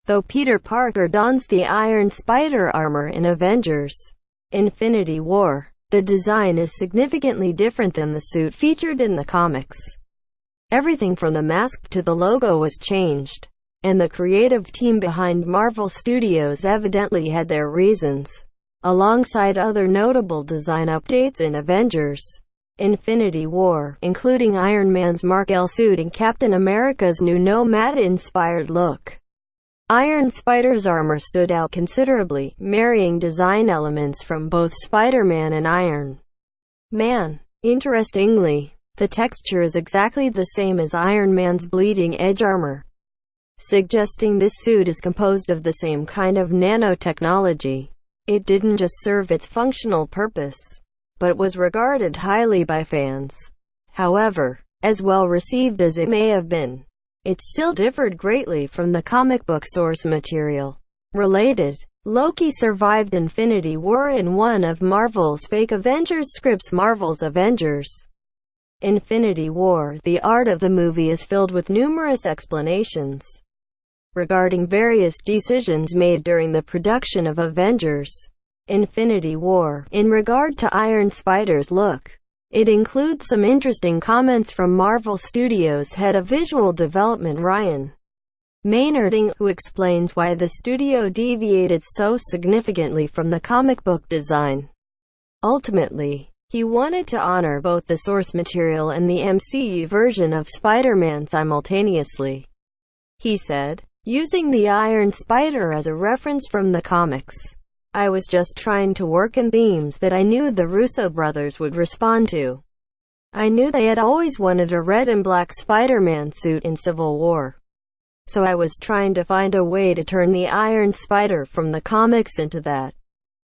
Though Peter Parker dons the Iron Spiderarmor in Avengers: Infinity War, the design is significantly different than the suit featured in the comics. Everything from the mask to the logo was changed, and the creative team behind Marvel Studios evidently had their reasons. Alongside other notable design updates in Avengers: Infinity War, including Iron Man's Mark L suit and Captain America's new Nomad-inspired look, Iron Spider's armor stood out considerably, marrying design elements from both Spider-Man and Iron Man. Interestingly, the texture is exactly the same as Iron Man's bleeding edge armor, suggesting this suit is composed of the same kind of nanotechnology. It didn't just serve its functional purpose, but was regarded highly by fans. However, as well received as it may have been, it still differed greatly from the comic book source material. Related, Loki survived Infinity War in one of Marvel's fake Avengers scripts. Marvel's Avengers: Infinity War, the art of the movie is filled with numerous explanations regarding various decisions made during the production of Avengers: Infinity War. In regard to Iron Spider's look, it includes some interesting comments from Marvel Studios head of visual development Ryan Meinerding, who explains why the studio deviated so significantly from the comic book design. Ultimately, he wanted to honor both the source material and the MCU version of Spider-Man simultaneously. He said, "Using the Iron Spider as a reference from the comics, I was just trying to work in themes that I knew the Russo brothers would respond to. I knew they had always wanted a red and black Spider-Man suit in Civil War. So I was trying to find a way to turn the Iron Spider from the comics into that.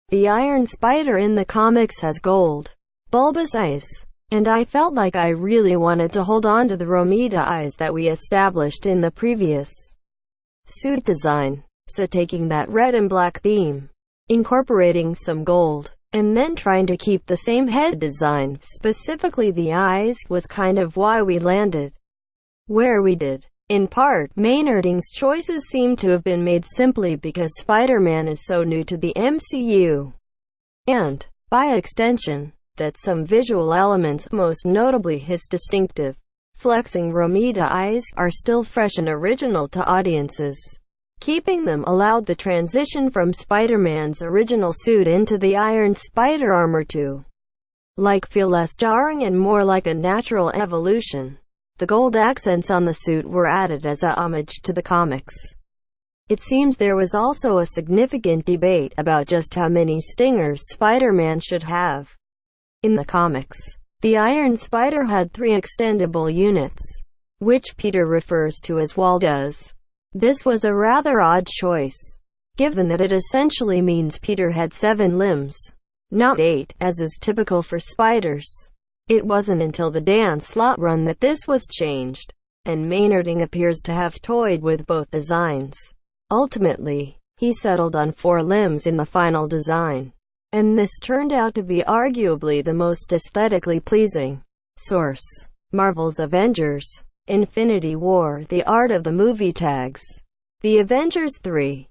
The Iron Spider in the comics has gold, bulbous eyes, and I felt like I really wanted to hold on to the Romita eyes that we established in the previous suit design. So taking that red and black theme, incorporating some gold, and then trying to keep the same head design, specifically the eyes, was kind of why we landed where we did." In part, Meinerding's choices seem to have been made simply because Spider-Man is so new to the MCU, and, by extension, that some visual elements, most notably his distinctive, flexing Romita eyes, are still fresh and original to audiences. Keeping them allowed the transition from Spider-Man's original suit into the Iron Spiderarmor to feel less jarring and more like a natural evolution. The gold accents on the suit were added as a homage to the comics. It seems there was also a significant debate about just how many stingers Spider-Man should have. In the comics, the Iron Spider had 3 extendable units, which Peter refers to as Waldoes. This was a rather odd choice, given that it essentially means Peter had 7 limbs, not 8, as is typical for spiders. It wasn't until the Dan Slott run that this was changed, and Meinerding appears to have toyed with both designs. Ultimately, he settled on 4 limbs in the final design, and this turned out to be arguably the most aesthetically pleasing. Source: Marvel's Avengers: Infinity War, the art of the movie tags. The Avengers 3.